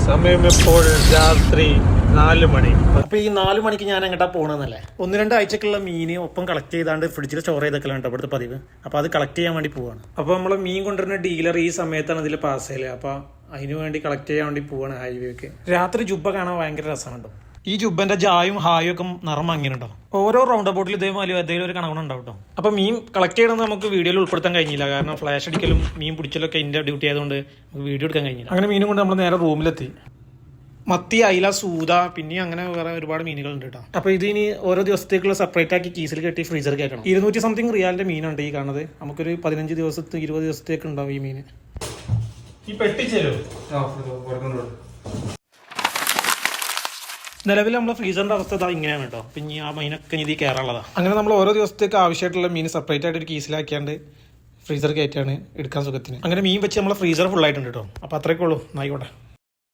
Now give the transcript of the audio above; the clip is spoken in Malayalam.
സമയം ഇപ്പോൾ രാത്രി 4 മണി. അപ്പൊ ഈ 4 മണിക്ക് ഞാൻ എങ്ങോട്ടാ പോകണമെന്നല്ലേ, 1-2 ആഴ്ചക്കുള്ള മീന് ഒപ്പം കളക്ട് ചെയ്താണ്ട് ഫ്രിഡ്ജിൽ സ്റ്റോർ ചെയ്തൊക്കെയാണ് കേട്ടോ ഇവിടുത്തെ പതിവ്. അപ്പൊ അത് കളക്ട് ചെയ്യാൻ വേണ്ടി പോവാണ്. അപ്പൊ നമ്മള് മീൻ കൊണ്ടുവരുന്ന ഡീലർ ഈ സമയത്താണ് ഇതിൽ പാസ് ചെയ്യല്. അപ്പൊ അതിന് വേണ്ടി കളക്ട് ചെയ്യാൻ വേണ്ടി പോവാണ് ഹൈവേക്ക്. രാത്രി ജുബ്ബ കാണാൻ ഭയങ്കര രസമുണ്ടോ. ഈ ജുബ്ബന്റെ ജായും ഹായും ഒക്കെ നിറം മങ്ങിയിട്ടുണ്ടാവും. ഓരോ റൗണ്ട് ബോട്ടിൽ ഇതേമാതിരി എന്തെങ്കിലും ഒരു കണക്കുണ്ടാവും കേട്ടോ. അപ്പൊ മീൻ കളക്ട് ചെയ്യണമെന്ന് നമുക്ക് വീഡിയോയിൽ ഉൾപ്പെടുത്താൻ കഴിഞ്ഞില്ല, കാരണം ഫ്ലാഷ് അടിക്കലും മീൻ പിടിച്ചലൊക്കെ എന്റെ ഡ്യൂട്ടി ആയതുകൊണ്ട് നമുക്ക് വീഡിയോ എടുക്കാൻ കഴിഞ്ഞില്ല. അങ്ങനെ മീനും കൊണ്ട് നമ്മൾ നേരെ റൂമിലെത്തി. മത്തി, അയില, സൂത, പിന്നെ അങ്ങനെ വേറെ ഒരുപാട് മീനുകളുണ്ട് കേട്ടോ. അപ്പൊ ഇതിനി ഓരോ ദിവസത്തേക്കുള്ള സെപ്പറേറ്റ് ആക്കി കീസിൽ കെട്ടി ഫ്രീസർ കയറ്റണം. 200 സംതിങ് റിയാലിന്റെ മീനുണ്ട് ഈ കാണുന്നത്. നമുക്കൊരു 15 ദിവസത്തെ 20 ദിവസത്തേക്ക് ഉണ്ടാവും ഈ മീന്. ഈ പെട്ടിച്ചേരോ നിലവിൽ നമ്മളെ ഫ്രീസറിന്റെ അവസ്ഥ ഇങ്ങനെയാണ് കേട്ടോ. പിന്നെ ആ മീനൊക്കെ ഇനി കയറാനുള്ളതാണ്. അങ്ങനെ നമ്മൾ ഓരോ ദിവസത്തേക്ക് ആവശ്യമായിട്ടുള്ള മീൻ സെപ്പറേറ്റ് ആയിട്ട് ഒരു കീസിലാക്കിയാണ്ട് ഫ്രീസർ കയറ്റാണ് എടുക്കാൻ സുഖത്തിന്. അങ്ങനെ മീൻ വെച്ച് നമ്മളെ ഫ്രീസർ ഫുൾ ആയിട്ടുണ്ട് കേട്ടോ. അപ്പൊ അത്രയൊക്കെ ഉള്ളൂ. ആയിക്കോട്ടെ.